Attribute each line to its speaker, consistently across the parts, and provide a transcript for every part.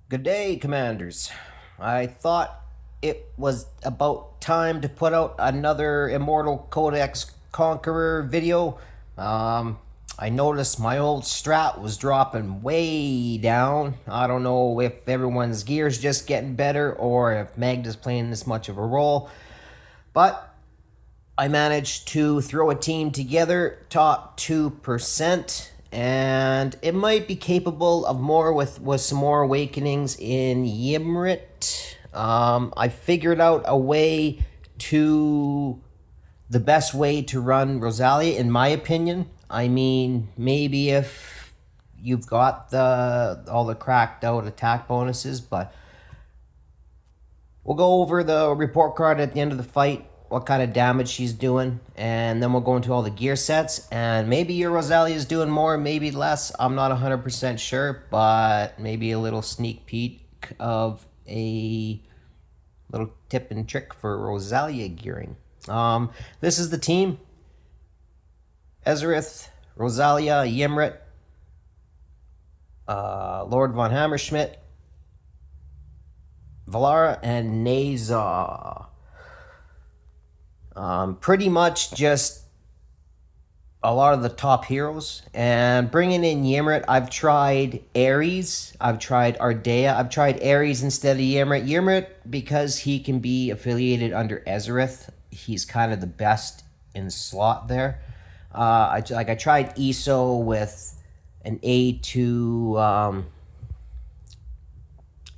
Speaker 1: Good day, Commanders. I thought it was about time to put out another Immortal Codex Conqueror video. Um, I noticed my old strat was dropping way down. I don't know if everyone's gear's just getting better or if Magda's playing this much of a role, but I managed to throw a team together, top 2%, and it might be capable of more with some more awakenings in Ymrit. I figured out a way to the best way to run Rosalia, in my opinion. I mean, maybe if you've got the all the cracked out attack bonuses, but we'll go over the report card at the end of the fight, what kind of damage she's doing, and then we'll go into all the gear sets. And maybe your Rosalia is doing more, maybe less. I'm not 100% sure, but maybe a little sneak peek of a little tip and trick for Rosalia gearing. This is the team: Ezerith, Rosalia, Ymrit, Lord von Hammerschmidt, Valara, and Naza. Pretty much just a lot of the top heroes. And bringing in Ymrit, I've tried Ares, I've tried Ardea, I've tried Ares instead of Ymrit. Ymrit, because he can be affiliated under Ezerith, he's kind of the best in slot there. I tried ESO with an A2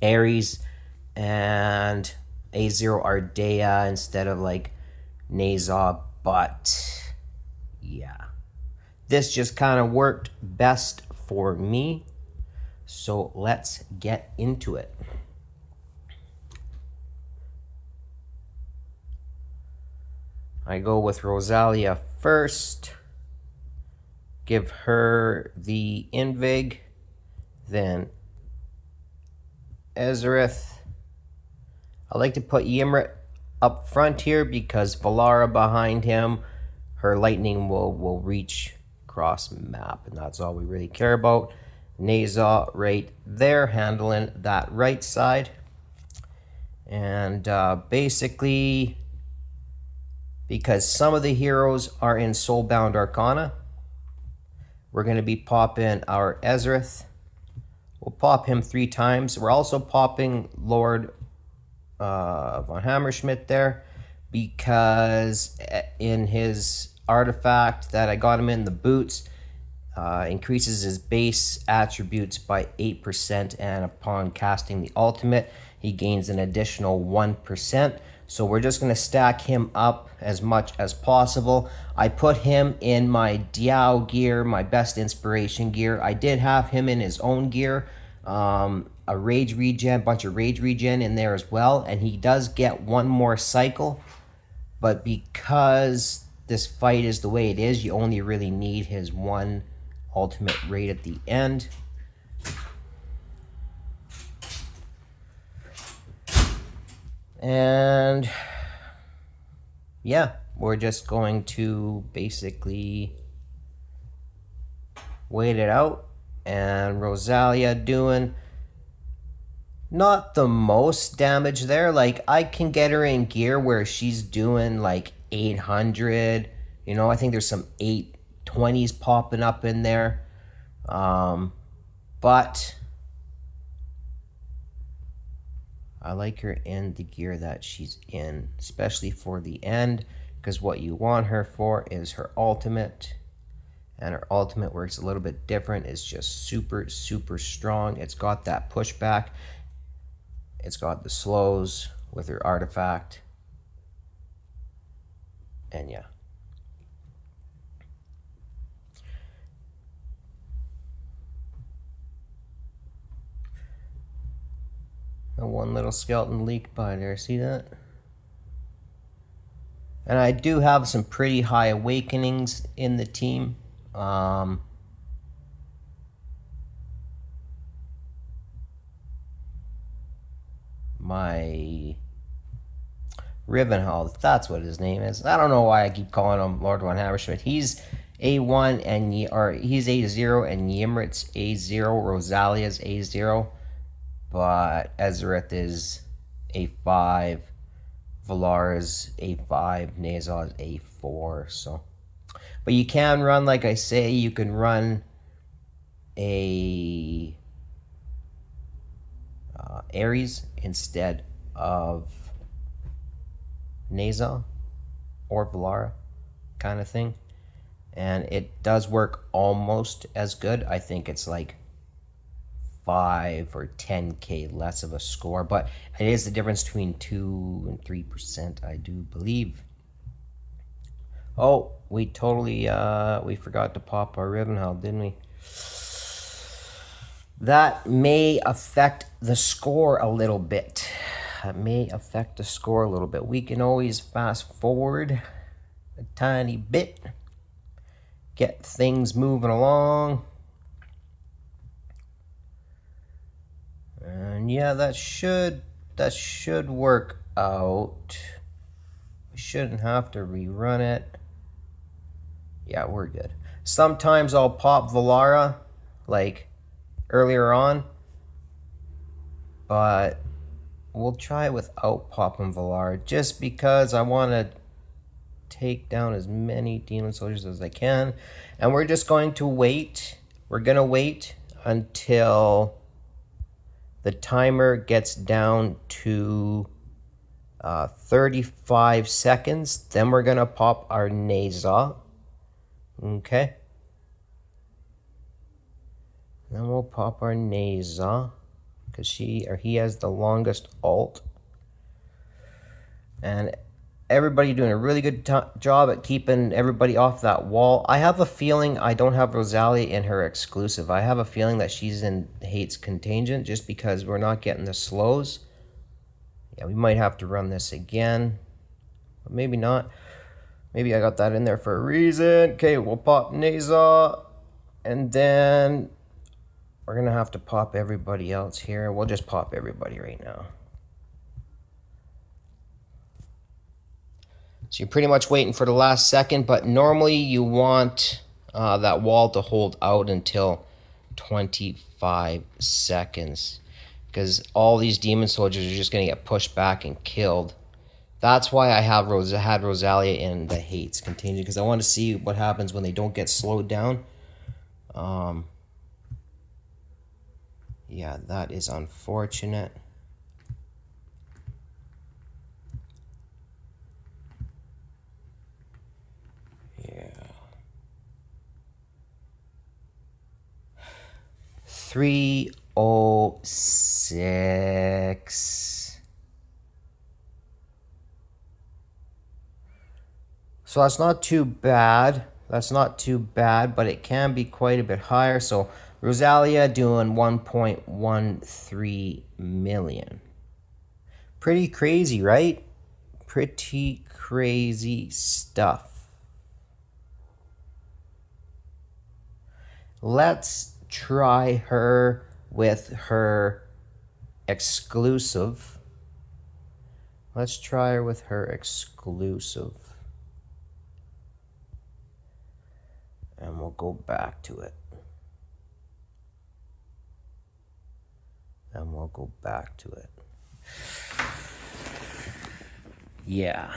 Speaker 1: Ares and A0 Ardea instead of like Naza, but yeah, this just kind of worked best for me, so let's get into it. I go with Rosalia first, give her the Invig, then Ezerith. I like to put Ymrit up front here because Valara behind him, her lightning will reach across map, and that's all we really care about. Naza right there, handling that right side. And basically, because some of the heroes are in Soulbound Arcana, we're going to be popping our Ezerith. We'll pop him 3 times. We're also popping Lord von Hammerschmidt there, because in his artifact that I got him in, the boots, increases his base attributes by 8%, and upon casting the ultimate, he gains an additional 1%. So we're just going to stack him up as much as possible. I put him in my Diao gear, my best inspiration gear. I did have him in his own gear, a rage regen, bunch of rage regen in there as well, and he does get 1 more cycle, but because this fight is the way it is, you only really need his 1 ultimate rate at the end. And yeah, we're just going to basically wait it out. And Rosalia doing not the most damage there. Like, I can get her in gear where she's doing like 800. You know, I think there's some 820s popping up in there. But I like her in the gear that she's in, especially for the end, because what you want her for is her ultimate. And her ultimate works a little bit different. It's just super, super strong. It's got that pushback. It's got the slows with her artifact. And yeah. And 1 little skeleton leak by there. See that? And I do have some pretty high awakenings in the team. My Rivenhall, that's what his name is. I don't know why I keep calling him Lord von Hammerschmidt. He's A1 and he's A0 and Ymrit's A0, Rosalia's A0. but Ezreath is A5, Valar is A5, Nazal is A4. So, but you can run, like I say, you can run a Ares instead of Nazal or Valara kind of thing. And it does work almost as good. I think it's like 5 or 10k less of a score, but it is the difference between 2 and 3%, I do believe. Oh, we totally we forgot to pop our Rivenhall, didn't we? That may affect the score a little bit. That may affect the score a little bit. We can always fast forward a tiny bit, get things moving along. And yeah, that should work out. We shouldn't have to rerun it. Yeah, we're good. Sometimes I'll pop Valara like earlier on, but we'll try without popping Valara just because I want to take down as many demon soldiers as I can. And we're just going to wait. We're going to wait until the timer gets down to 35 seconds. Then we're going to pop our Naza. Okay. Then we'll pop our Naza because he has the longest ult. And everybody doing a really good job at keeping everybody off that wall. I have a feeling I don't have Rosalia in her exclusive. I have a feeling that she's in Hate's contingent just because we're not getting the slows. Yeah, we might have to run this again. But maybe not. Maybe I got that in there for a reason. Okay, we'll pop Naza. And then we're going to have to pop everybody else here. We'll just pop everybody right now. So you're pretty much waiting for the last second, but normally you want that wall to hold out until 25 seconds because all these demon soldiers are just going to get pushed back and killed. That's why I had Rosalia in the Hates contingent, because I want to see what happens when they don't get slowed down. Yeah, that is unfortunate. Yeah. 306. So that's not too bad. That's not too bad, but it can be quite a bit higher. So Rosalia doing 1.13 million. Pretty crazy, right? Pretty crazy stuff. Let's try her with her exclusive. Let's try her with her exclusive. And we'll go back to it. And we'll go back to it. Yeah,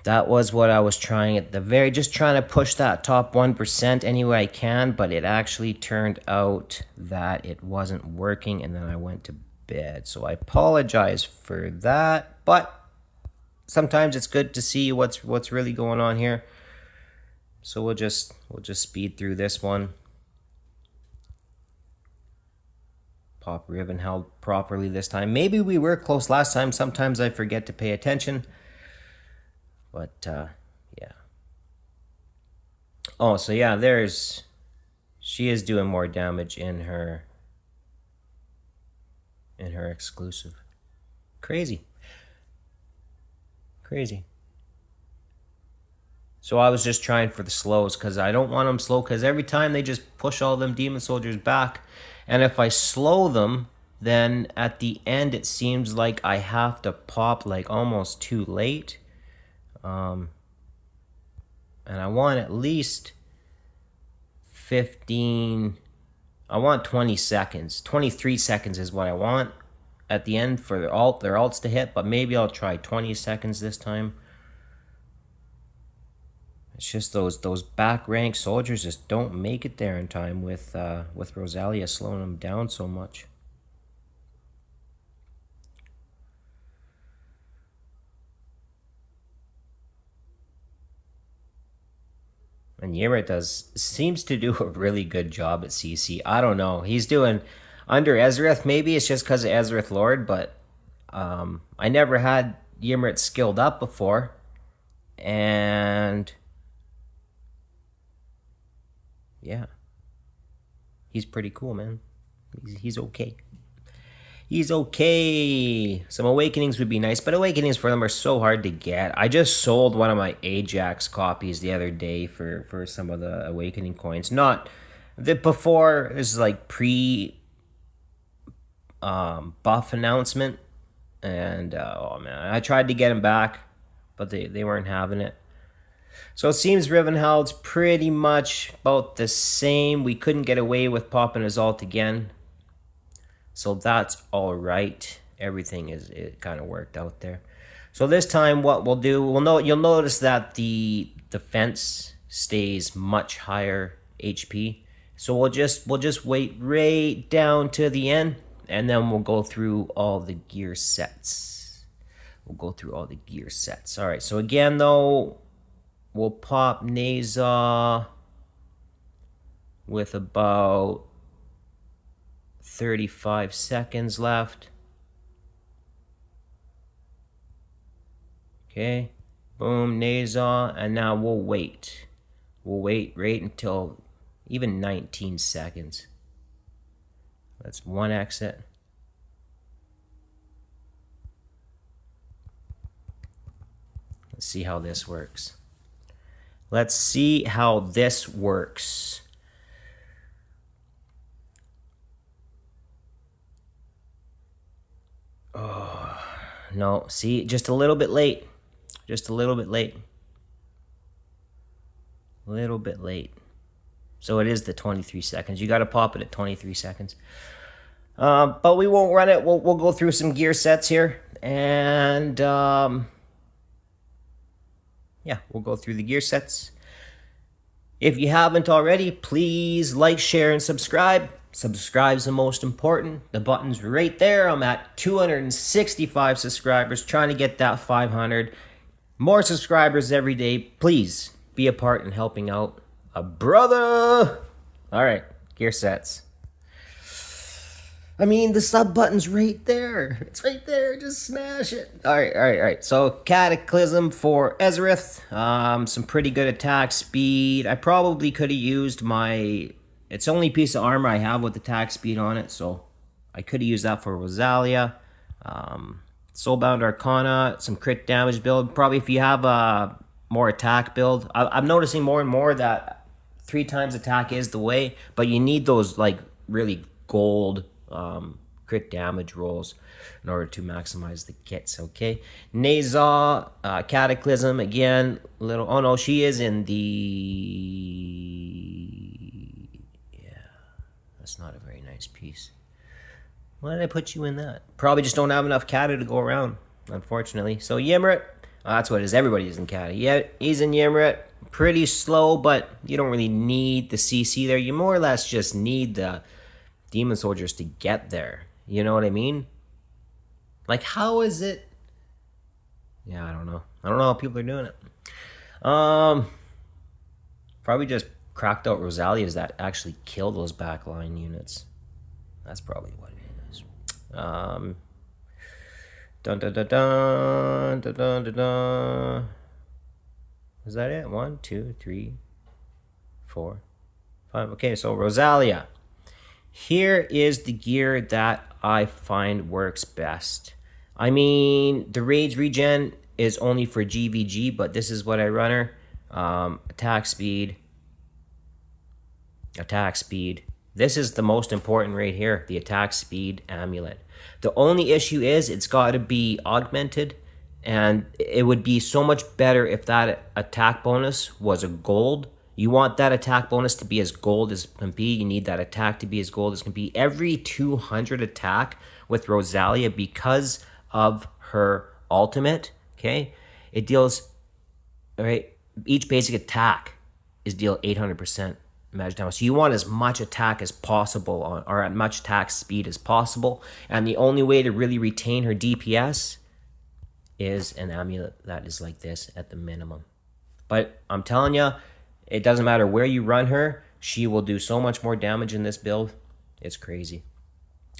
Speaker 1: that was what I was trying at the just trying to push that top 1% any way I can, but it actually turned out that it wasn't working, and then I went to bed. So I apologize for that, but sometimes it's good to see what's really going on here. So we'll just speed through this one. Pop Riven held properly this time. Maybe we were close last time. Sometimes I forget to pay attention. But yeah. Oh, so yeah, she is doing more damage in her exclusive. Crazy. So I was just trying for the slows because I don't want them slow, because every time they just push all them demon soldiers back. And if I slow them, then at the end it seems like I have to pop like almost too late. And I want at least 15... I want 20 seconds. 23 seconds is what I want. at the end for their ults to hit, but maybe I'll try 20 seconds this time. It's just those back rank soldiers just don't make it there in time with Rosalia slowing them down so much. And Ymrit seems to do a really good job at CC. I don't know. He's doing under Ezreath. Maybe it's just because of Ezreath Lord, but I never had Ymrit skilled up before. And yeah, he's pretty cool, man. He's okay. He's okay. Some Awakenings would be nice, but Awakenings for them are so hard to get. I just sold one of my Ajax copies the other day for some of the Awakening coins. Not the before, this is like pre buff announcement. And oh man, I tried to get them back, but they weren't having it. So it seems Rivenhald's pretty much about the same. We couldn't get away with popping his ult again. So that's all right. Everything it kind of worked out there. So this time what we'll do, you'll notice that the defense stays much higher HP. So we'll just wait right down to the end, and then we'll go through all the gear sets. All right, so again though, we'll pop Naza with about 35 seconds left. Okay, boom, Naza, and now we'll wait. We'll wait right until even 19 seconds. That's one exit. Let's see how this works. Oh, no, see, just a little bit late. So it is the 23 seconds. You got to pop it at 23 seconds. But we won't run it. We'll go through some gear sets here. And yeah, we'll go through the gear sets. If you haven't already, please like, share, and subscribe. Subscribe's the most important. The button's right there. I'm at 265 subscribers, trying to get that 500. More subscribers every day. Please be a part in helping out a brother. All right, gear sets. I mean, the sub button's right there. It's right there. Just smash it. All right. So, Cataclysm for Ezreath. Some pretty good attack speed. I probably could have used my... It's the only piece of armor I have with attack speed on it, so I could have used that for Rosalia. Soulbound Arcana, some crit damage build. Probably if you have a more attack build. I'm noticing more and more that 3 times attack is the way, but you need those like really gold crit damage rolls in order to maximize the kits. Okay, Naza, Cataclysm again. Little. Oh no, she is in the. Yeah, that's not a very nice piece. Why did I put you in that? Probably just don't have enough Cata to go around, unfortunately. So Ymrit, that's what it is. Everybody's in Cata. Yeah, he's in Ymrit. Pretty slow, but you don't really need the CC there. You more or less just need the demon soldiers to get there. You know what I mean? Like, how is it? Yeah, I don't know how people are doing it. Probably just cracked out Rosalias that actually kill those backline units. That's probably what it is. Dun dun dun dun dun dun dun dun. Is that it? 1, 2, 3, 4, 5. Okay, so Rosalia. Here is the gear that I find works best. I mean, the rage regen is only for GVG, but this is what I run her. Attack speed. This is the most important right here, the attack speed amulet. The only issue is it's got to be augmented, and it would be so much better if that attack bonus was a gold You want that attack bonus to be as gold as can be. You need that attack to be as gold as can be. Every 200 attack with Rosalia, because of her ultimate, okay, it deals, all right, each basic attack is deal 800% magic damage. So you want as much attack as possible, or at much attack speed as possible. And the only way to really retain her DPS is an amulet that is like this at the minimum. But I'm telling you, it doesn't matter where you run her, she will do so much more damage in this build. It's crazy.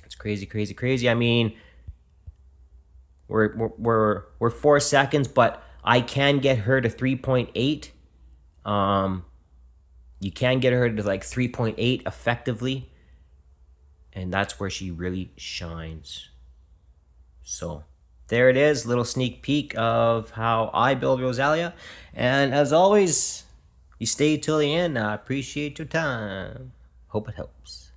Speaker 1: It's crazy, crazy, crazy. I mean, we're 4 seconds, but I can get her to 3.8. You can get her to like 3.8 effectively, and that's where she really shines. So there it is, little sneak peek of how I build Rosalia. And as always, you stay till the end. I appreciate your time. Hope it helps.